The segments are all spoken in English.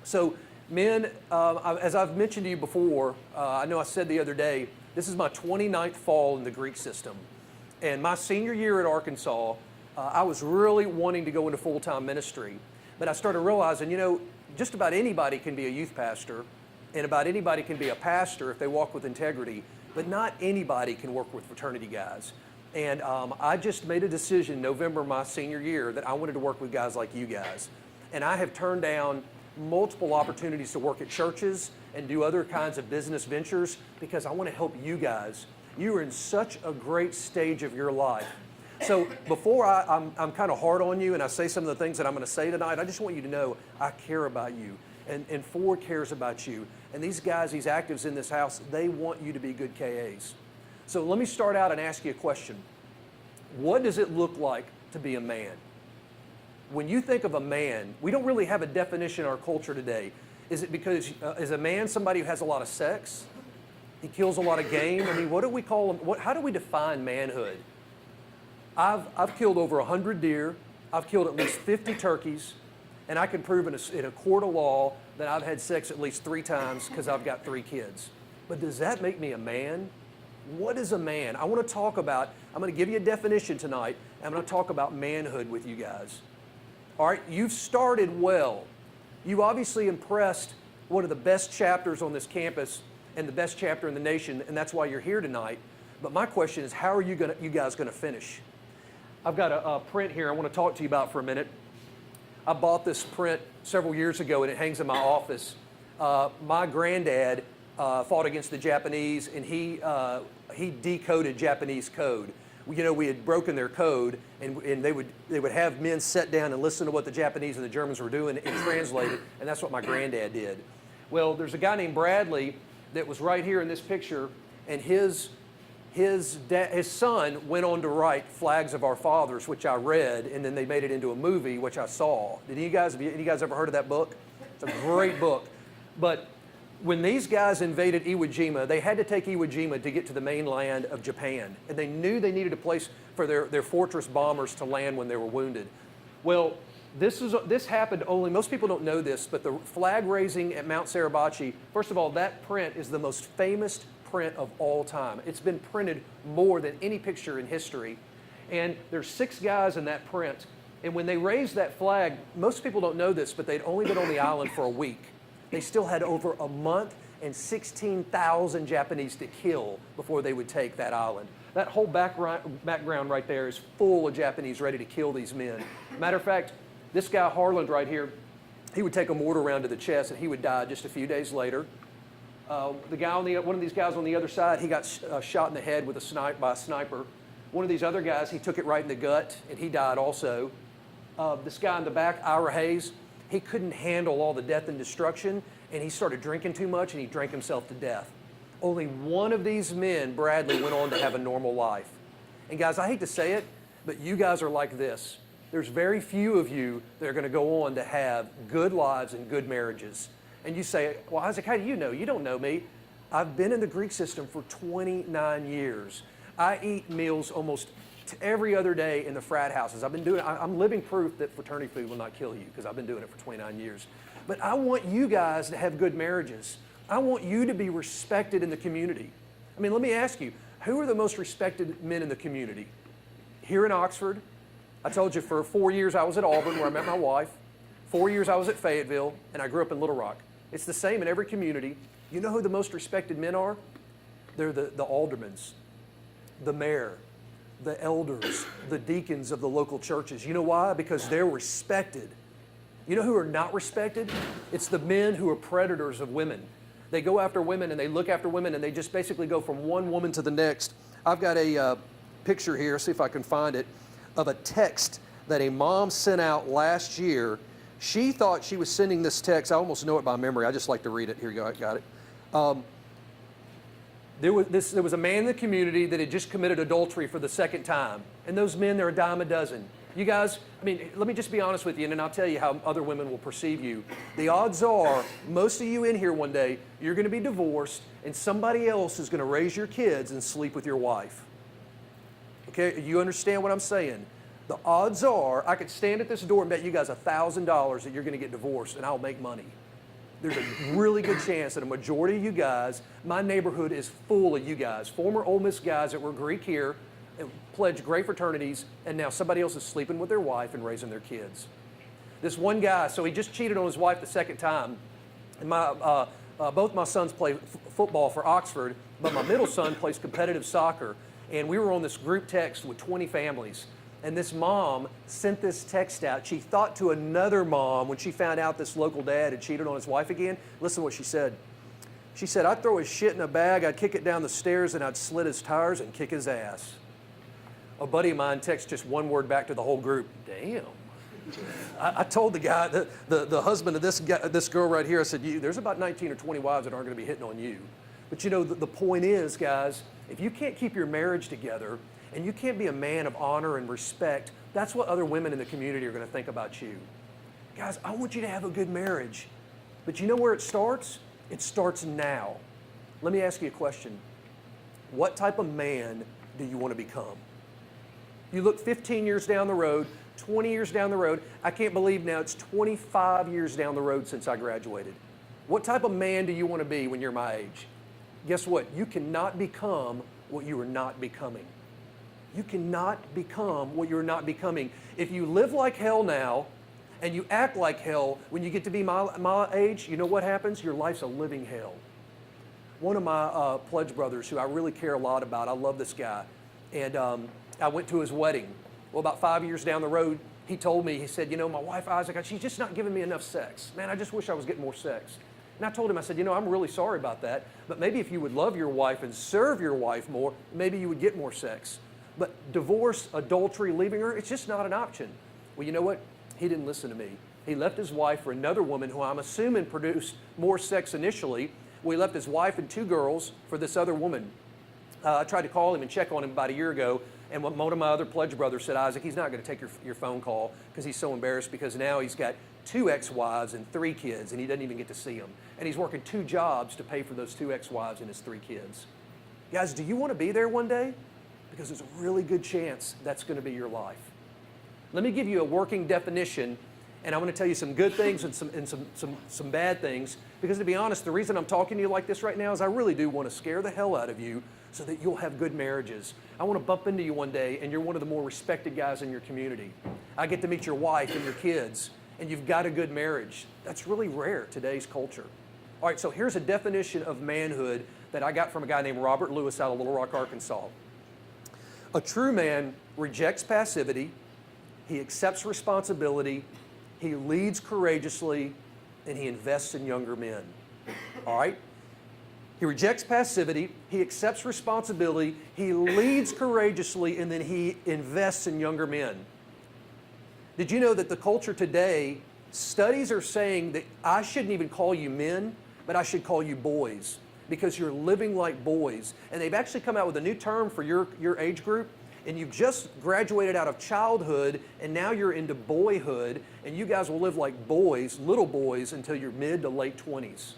So men, as I've mentioned to you before, I know I said the other day, this is my 29th fall in the Greek system. And my senior year at Arkansas, I was really wanting to go into full-time ministry. But I started realizing, just about anybody can be a youth pastor, and about anybody can be a pastor if they walk with integrity, but not anybody can work with fraternity guys. And I just made a decision November my senior year that I wanted to work with guys like you guys. And I have turned down multiple opportunities to work at churches and do other kinds of business ventures because I want to help you guys. You are in such a great stage of your life. So before I'm kind of hard on you and I say some of the things that I'm going to say tonight, I just want you to know I care about you. And Ford cares about you. And these guys, these actives in this house, they want you to be good KAs. So let me start out and ask you a question. What does it look like to be a man? When you think of a man, we don't really have a definition in our culture today. Is it because, is a man somebody who has a lot of sex? He kills a lot of game? I mean, what do we call him? How do we define manhood? I've killed over 100 deer. I've killed at least 50 turkeys. And I can prove in a court of law that I've had sex at least 3 times because I've got 3 kids. But does that make me a man? What is a man? I want to talk about, I'm going to give you a definition tonight. I'm going to talk about manhood with you guys. All right, you've started well. You obviously impressed one of the best chapters on this campus and the best chapter in the nation, and that's why you're here tonight. But my question is, how are you guys going to finish? I've got a print here I want to talk to you about for a minute. I bought this print several years ago, and it hangs in my office. My granddad fought against the Japanese, and he decoded Japanese code. We had broken their code, and they would have men sit down and listen to what the Japanese and the Germans were doing and translate it, and that's what my granddad did. Well, there's a guy named Bradley that was right here in this picture, and his son went on to write Flags of Our Fathers, which I read, and then they made it into a movie, which I saw. Have you guys ever heard of that book? It's a great book. But when these guys invaded Iwo Jima, they had to take Iwo Jima to get to the mainland of Japan. And they knew they needed a place for their fortress bombers to land when they were wounded. Well, this happened only, most people don't know this, but the flag raising at Mount Suribachi, first of all, that print is the most famous print of all time. It's been printed more than any picture in history. And there's 6 guys in that print. And when they raised that flag, most people don't know this, but they'd only been on the island for a week. They still had over a month and 16,000 Japanese to kill before they would take that island. That whole background right there is full of Japanese ready to kill these men. Matter of fact, this guy Harland right here, he would take a mortar round to the chest and he would die just a few days later. The guy one of these guys on the other side, he got shot in the head with by a sniper. One of these other guys, he took it right in the gut and he died also. This guy in the back, Ira Hayes, he couldn't handle all the death and destruction, and he started drinking too much, and he drank himself to death. Only one of these men, Bradley, went on to have a normal life. And guys, I hate to say it, but you guys are like this. There's very few of you that are going to go on to have good lives and good marriages. And you say, well, Isaac, how do you know? You don't know me. I've been in the Greek system for 29 years. I eat meals almost every other day in the frat houses. I'm living proof that fraternity food will not kill you because I've been doing it for 29 years. But I want you guys to have good marriages. I want you to be respected in the community. I mean, let me ask you, who are the most respected men in the community? Here in Oxford, I told you for 4 years I was at Auburn where I met my wife. 4 years I was at Fayetteville, and I grew up in Little Rock. It's the same in every community. You know who the most respected men are? They're the aldermans, the mayor, the elders, the deacons of the local churches. You know why? Because they're respected. You know who are not respected? It's the men who are predators of women. They go after women and they look after women and they just basically go from one woman to the next. I've got a picture here, see if I can find it, of a text that a mom sent out last year. She thought she was sending this text. I almost know it by memory. I just like to read it. Here you go, I got it. There was a man in the community that had just committed adultery for the 2nd time. And those men, they're a dime a dozen. You guys, I mean, let me just be honest with you, and then I'll tell you how other women will perceive you. The odds are, most of you in here one day, you're going to be divorced, and somebody else is going to raise your kids and sleep with your wife. Okay, you understand what I'm saying? The odds are, I could stand at this door and bet you guys $1,000 that you're going to get divorced, and I'll make money. there's a really good chance that a majority of you guys, my neighborhood is full of you guys, former Ole Miss guys that were Greek here, and pledged great fraternities, and now somebody else is sleeping with their wife and raising their kids. This one guy, so he just cheated on his wife the second time. And both my sons play football for Oxford, but my middle son plays competitive soccer. And we were on this group text with 20 families. And this mom sent this text out. She thought to another mom when she found out this local dad had cheated on his wife again. Listen to what she said. She said, I'd throw his shit in a bag, I'd kick it down the stairs, and I'd slit his tires and kick his ass. A buddy of mine texted just one word back to the whole group. Damn. I told the guy, the husband of this girl right here, I said, there's about 19 or 20 wives that aren't going to be hitting on you. But you know, the point is, guys, if you can't keep your marriage together and you can't be a man of honor and respect, that's what other women in the community are going to think about you. Guys, I want you to have a good marriage. But you know where it starts? It starts now. Let me ask you a question. What type of man do you want to become? You look 15 years down the road, 20 years down the road. I can't believe now it's 25 years down the road since I graduated. What type of man do you want to be when you're my age? Guess what? You cannot become what you are not becoming. You cannot become what you're not becoming. If you live like hell now and you act like hell when you get to be my age, you know what happens? Your life's a living hell. One of my pledge brothers who I really care a lot about, I love this guy, and I went to his wedding. Well, about 5 years down the road, he told me, he said, you know, my wife, Isaac, she's just not giving me enough sex. Man, I just wish I was getting more sex. And I told him, I said, you know, I'm really sorry about that, but maybe if you would love your wife and serve your wife more, maybe you would get more sex. But divorce, adultery, leaving her, it's just not an option. Well, you know what? He didn't listen to me. He left his wife for another woman who I'm assuming produced more sex initially. Well, he left his wife and 2 girls for this other woman. I tried to call him and check on him about a year ago, and one of my other pledge brothers said, Isaac, he's not going to take your phone call because he's so embarrassed because now he's got 2 ex-wives and 3 kids, and he doesn't even get to see them. And he's working 2 jobs to pay for those 2 ex-wives and his 3 kids. Guys, do you want to be there one day? Because there's a really good chance that's going to be your life. Let me give you a working definition, and I'm going to tell you some good things and some bad things. Because to be honest, the reason I'm talking to you like this right now is I really do want to scare the hell out of you so that you'll have good marriages. I want to bump into you one day and you're one of the more respected guys in your community. I get to meet your wife and your kids and you've got a good marriage. That's really rare in today's culture. All right, so here's a definition of manhood that I got from a guy named Robert Lewis out of Little Rock, Arkansas. A true man rejects passivity, he accepts responsibility, he leads courageously, and he invests in younger men. All right? He rejects passivity, he accepts responsibility, he leads courageously, and then he invests in younger men. Did you know that the culture today, studies are saying that I shouldn't even call you men, but I should call you boys because you're living like boys. And they've actually come out with a new term for your age group, and you've just graduated out of childhood and now you're into boyhood, and you guys will live like boys, little boys, until you're mid to late 20s.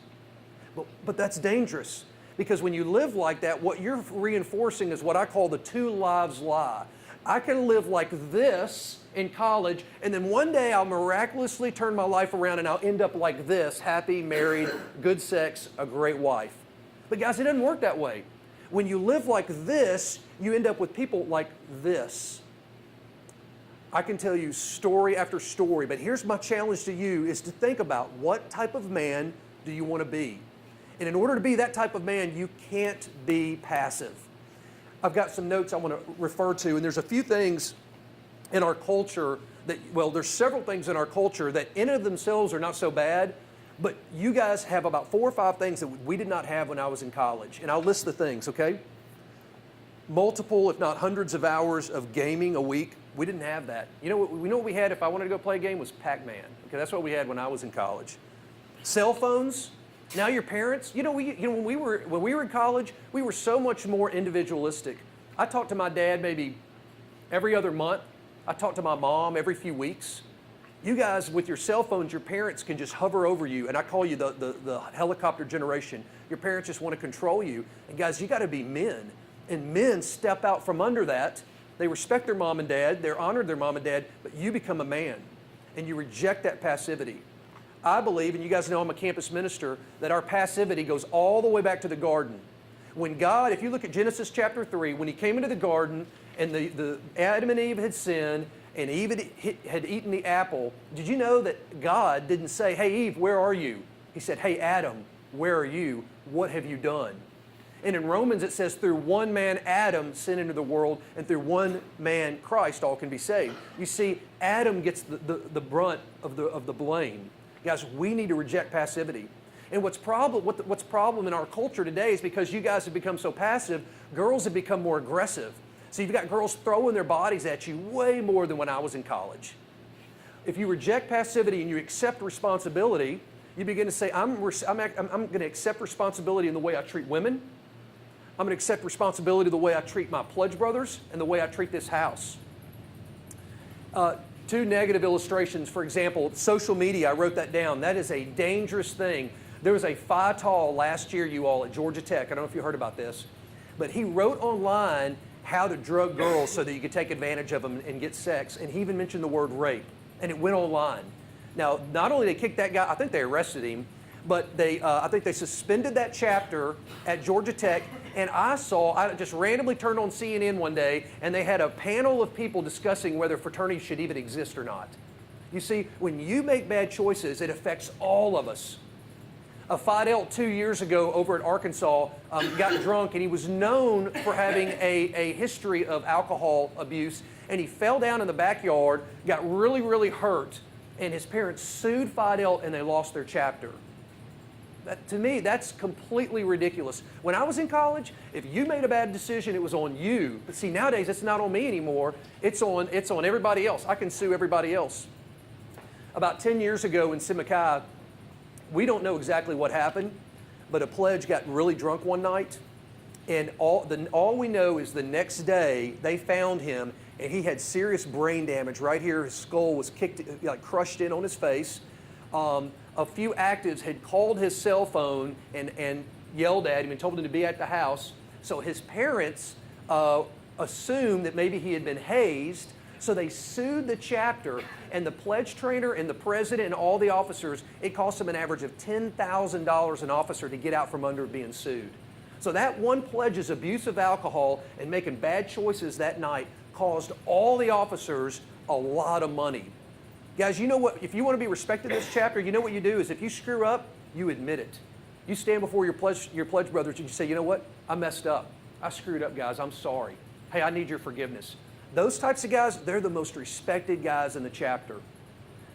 But that's dangerous because when you live like that, what you're reinforcing is what I call the 2 lives lie. I can live like this in college, and then one day I'll miraculously turn my life around and I'll end up like this, happy, married, good sex, a great wife. But guys, it doesn't work that way. When you live like this, you end up with people like this. I can tell you story after story, but here's my challenge to you is to think about what type of man do you want to be? And in order to be that type of man, you can't be passive. I've got some notes I want to refer to, and there's a few things in our culture that, well, there's several things in our culture that in and of themselves are not so bad, but you guys have about 4 or 5 things that we did not have when I was in college. And I'll list the things, okay? Multiple, if not hundreds of hours of gaming a week. We didn't have that. You know what we had if I wanted to go play a game was Pac-Man. Okay, that's what we had when I was in college. Cell phones. Now your parents, when we were in college, we were so much more individualistic. I talked to my dad maybe every other month. I talked to my mom every few weeks. You guys, with your cell phones, your parents can just hover over you, and I call you the helicopter generation. Your parents just want to control you. And guys, you got to be men. And men step out from under that. They respect their mom and dad. They're honored their mom and dad, but you become a man, and you reject that passivity. I believe, and you guys know I'm a campus minister, that our passivity goes all the way back to the garden. When God, if you look at Genesis chapter 3, when he came into the garden and the Adam and Eve had sinned and Eve had eaten the apple, did you know that God didn't say, hey, Eve, where are you? He said, hey, Adam, where are you? What have you done? And in Romans it says, through one man, Adam, sin into the world, and through one man, Christ, all can be saved. You see, Adam gets the brunt of the blame. Guys, we need to reject passivity. And what's problem in our culture today is because you guys have become so passive, girls have become more aggressive. So you've got girls throwing their bodies at you way more than when I was in college. If you reject passivity and you accept responsibility, you begin to say, I'm going to accept responsibility in the way I treat women. I'm going to accept responsibility the way I treat my pledge brothers and the way I treat this house. Two negative illustrations. For example, social media, I wrote that down. That is a dangerous thing. There was a Phi Tall last year, you all, at Georgia Tech. I don't know if you heard about this. But he wrote online how to drug girls so that you could take advantage of them and get sex. And he even mentioned the word rape. And it went online. Now, not only did they kick that guy, I think they arrested him, but I think they suspended that chapter at Georgia Tech. And I just randomly turned on CNN one day, and they had a panel of people discussing whether fraternities should even exist or not. You see, when you make bad choices, it affects all of us. Fidel 2 years ago over at Arkansas got drunk, and he was known for having a history of alcohol abuse, and he fell down in the backyard, got really, really hurt, and his parents sued Fidel, and they lost their chapter. To me, that's completely ridiculous. When I was in college, if you made a bad decision, it was on you. But see, nowadays, it's not on me anymore. It's on everybody else. I can sue everybody else. About 10 years ago in Simacai, we don't know exactly what happened, but a pledge got really drunk one night, and all we know is the next day they found him, and he had serious brain damage right here. His skull was crushed in on his face. A few actives had called his cell phone and yelled at him and told him to be at the house. So his parents assumed that maybe he had been hazed. So they sued the chapter, and the pledge trainer and the president and all the officers, it cost them an average of $10,000 an officer to get out from under being sued. So that one pledge's abuse of alcohol and making bad choices that night caused all the officers a lot of money. Guys, you know what? If you want to be respected in this chapter, you know what you do is if you screw up, you admit it. You stand before your pledge brothers and you say, you know what? I messed up. I screwed up, guys. I'm sorry. Hey, I need your forgiveness. Those types of guys, they're the most respected guys in the chapter.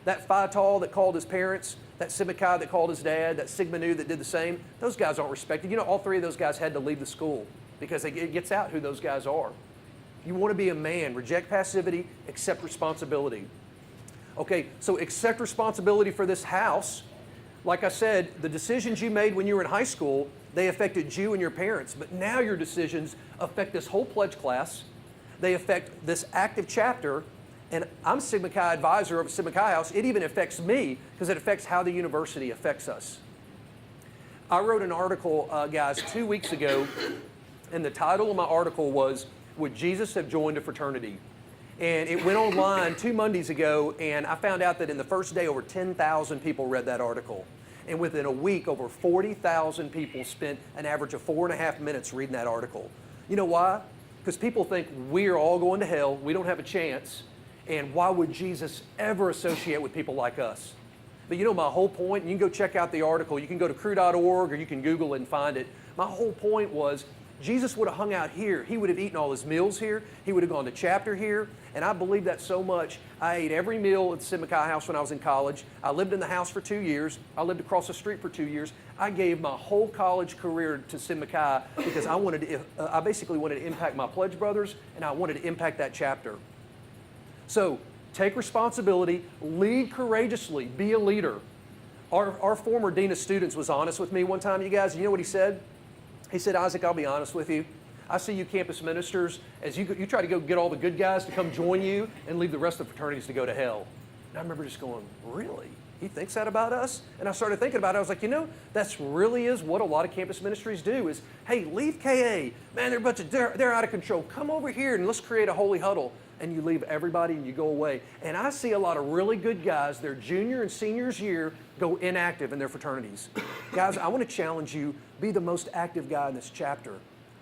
That Phi Tall that called his parents, that Simacai that called his dad, that Sigma Nu that did the same, those guys aren't respected. You know, all three of those guys had to leave the school because it gets out who those guys are. You want to be a man. Reject passivity, accept responsibility. Okay, so accept responsibility for this house. Like I said, the decisions you made when you were in high school, they affected you and your parents. But now your decisions affect this whole pledge class. They affect this active chapter. And I'm Sigma Chi advisor of Sigma Chi House. It even affects me because it affects how the university affects us. I wrote an article, guys, 2 weeks ago. And the title of my article was, Would Jesus Have Joined a Fraternity? And it went online 2 Mondays ago, and I found out that in the first day, over 10,000 people read that article. And within a week, over 40,000 people spent an average of 4.5 minutes reading that article. You know why? Because people think we're all going to hell, we don't have a chance, and why would Jesus ever associate with people like us? But you know my whole point, and you can go check out the article, you can go to crew.org or you can Google it and find it. My whole point was, Jesus would have hung out here. He would have eaten all his meals here. He would have gone to chapter here. And I believe that so much. I ate every meal at the Sigma Chi House when I was in college. I lived in the house for 2 years. I lived across the street for 2 years. I gave my whole college career to Sigma Chi because I basically wanted to impact my pledge brothers, and I wanted to impact that chapter. So take responsibility, lead courageously, be a leader. Our former dean of students was honest with me one time, you guys. You know what he said? He said, Isaac, I'll be honest with you. I see you campus ministers as you try to go get all the good guys to come join you and leave the rest of the fraternities to go to hell. And I remember just going, really? He thinks that about us? And I started thinking about it. I was like, you know, that really is what a lot of campus ministries do is, hey, leave KA. Man, they're out of control. Come over here and let's create a holy huddle. and you leave everybody and you go away. And I see a lot of really good guys, their junior and seniors year, go inactive in their fraternities. Guys, I want to challenge you, be the most active guy in this chapter.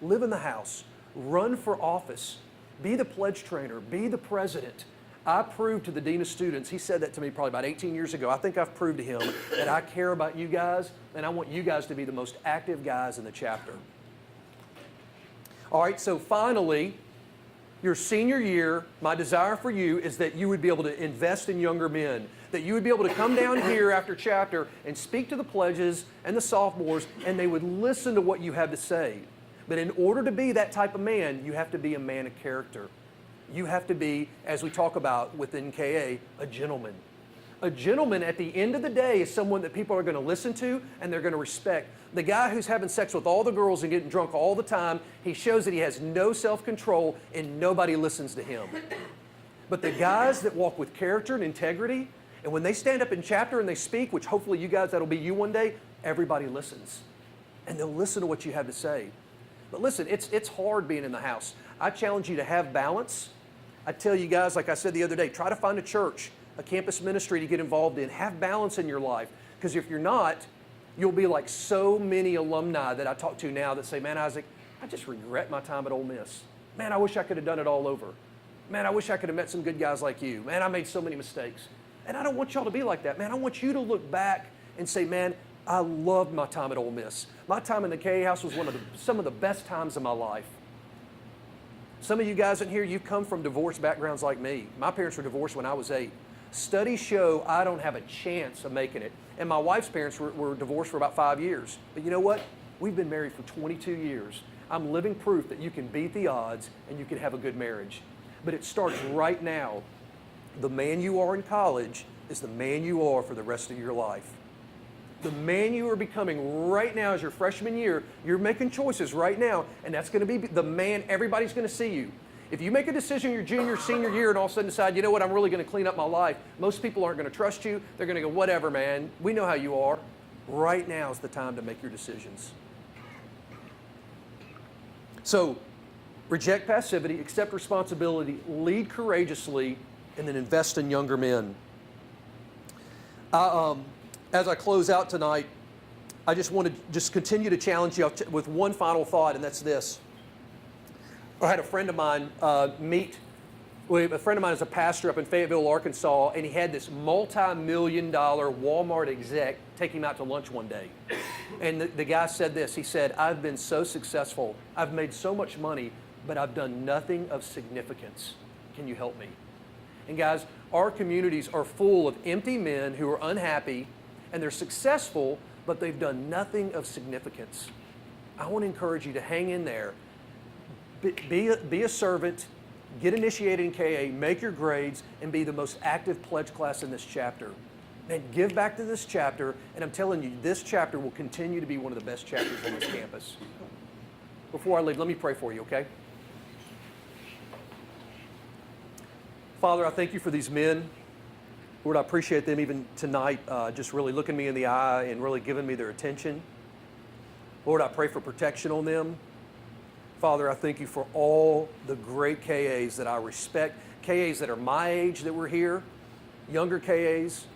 Live in the house, run for office, be the pledge trainer, be the president. I proved to the dean of students, he said that to me probably about 18 years ago. I think I've proved to him that I care about you guys, and I want you guys to be the most active guys in the chapter. All right, so finally, your senior year, my desire for you is that you would be able to invest in younger men, that you would be able to come down here after chapter and speak to the pledges and the sophomores, and they would listen to what you have to say. But in order to be that type of man, you have to be a man of character. You have to be, as we talk about within KA, a gentleman. A gentleman at the end of the day is someone that people are going to listen to and they're going to respect. The guy who's having sex with all the girls and getting drunk all the time, he shows that he has no self-control and nobody listens to him. But the guys that walk with character and integrity, and when they stand up in chapter and they speak, which hopefully you guys, that'll be you one day, everybody listens. And they'll listen to what you have to say. But listen, it's hard being in the house. I challenge you to have balance. I tell you guys, like I said the other day, try to find a church, a campus ministry to get involved in. Have balance in your life. Because if you're not, you'll be like so many alumni that I talk to now that say, man, Isaac, I just regret my time at Ole Miss. Man, I wish I could have done it all over. Man, I wish I could have met some good guys like you. Man, I made so many mistakes. And I don't want y'all to be like that. Man, I want you to look back and say, man, I loved my time at Ole Miss. My time in the KA house was some of the best times of my life. Some of you guys in here, you've come from divorced backgrounds like me. My parents were divorced when I was 8. Studies show I don't have a chance of making it. And my wife's parents were divorced for about 5 years. But you know what? We've been married for 22 years. I'm living proof that you can beat the odds and you can have a good marriage. But it starts right now. The man you are in college is the man you are for the rest of your life. The man you are becoming right now as your freshman year, you're making choices right now, and that's going to be the man everybody's going to see you. If you make a decision your junior, senior year and all of a sudden decide, you know what, I'm really going to clean up my life, most people aren't going to trust you. They're going to go, whatever, man. We know how you are. Right now is the time to make your decisions. So, reject passivity, accept responsibility, lead courageously, and then invest in younger men. As I close out tonight, I just want to continue to challenge you with one final thought, and that's this. I had a friend of mine a friend of mine is a pastor up in Fayetteville, Arkansas, and he had this multi-million-dollar Walmart exec take him out to lunch one day. And the guy said this, he said, I've been so successful, I've made so much money, but I've done nothing of significance. Can you help me? And guys, our communities are full of empty men who are unhappy, and they're successful, but they've done nothing of significance. I want to encourage you to hang in there. Be a servant, get initiated in KA, make your grades, and be the most active pledge class in this chapter. And give back to this chapter, and I'm telling you, this chapter will continue to be one of the best chapters on this campus. Before I leave, let me pray for you, okay? Father, I thank you for these men. Lord, I appreciate them even tonight, just really looking me in the eye and really giving me their attention. Lord, I pray for protection on them. Father, I thank you for all the great KAs that I respect, KAs that are my age that were here, younger KAs.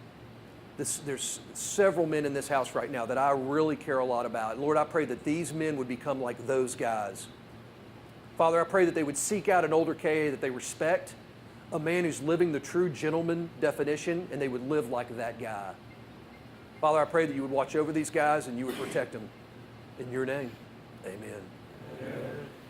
There's several men in this house right now that I really care a lot about. Lord, I pray that these men would become like those guys. Father, I pray that they would seek out an older KA that they respect, a man who's living the true gentleman definition, and they would live like that guy. Father, I pray that you would watch over these guys and you would protect them. In your name, amen.